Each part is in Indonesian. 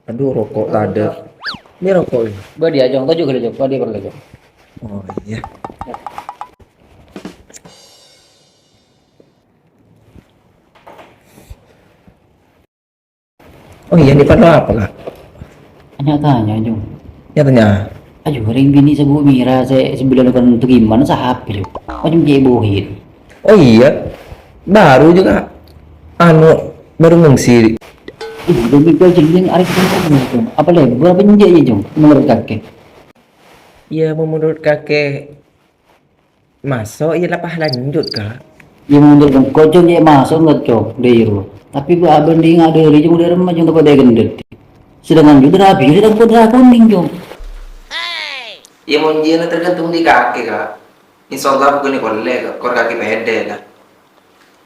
Aduh, rokok tak ada. Ini rokok ini. Dia jong, tuh juga jong, dia perlu jong. Oh iya. Oh iya, ini pada apa lah? Tanya jong. Ya tanya. Ayo ring bini sa bumira sa sebelum kan untuk gimana sa hapil. Macam dia bohit. Oh iya, baru juga. Anu baru mengsi. Demi kau jeng arek jong. Apa lagi? Berapa njek ya jong? Menurut kakek. Ya menurut kakek masuk ya lapah lanjut kak. Yang menurut jong, kau jong dia masuk nggak cok dero. Tapi gua abang dia nggak ada jong udah remah jong toko dia gendut. Sedangkan juga rapi, sedang putra kuning jong. Ya mau dia tergantung di kakek kak. Insya Allah bukan kolek kak, kor kaki pede lah.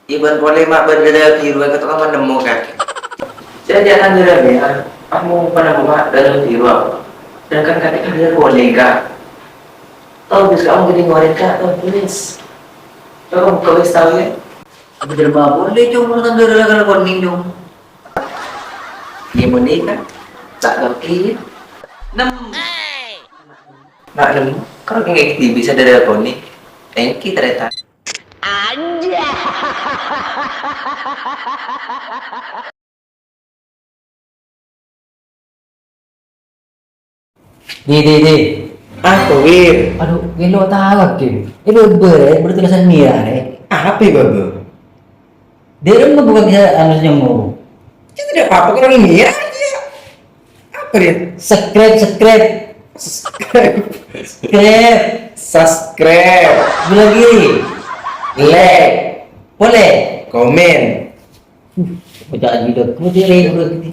Iban boleh mak berdada biru kata kamu nemu kakek. Saya jangan jera ya, kamu pernah buat dalam biru apa? Dan kan kakek kan dia boleh kak. Tahu bis kamu jadi ngorin kak, tahu tulis. Coba kau bisa tahu ya. Apa jelma boleh jong menang dera kalau kuning jong. Dia mau nikah, tak lagi. Nem. Nak nemu, kalau kayak gitu bisa dari apa nih? Thank you ternyata. Aja. Di. Apa wir? Aduh, gelo tahu ke? Ini bertulisan Mira Apa babu? Dia kan bukan bisa anu nyemu. Ya tidak apa-apa kalau ini ya aja. Apa dia? Subscribe. Subscribe, Bilang gini. like, Boleh. komen. Baca hidup. Kemudian ini.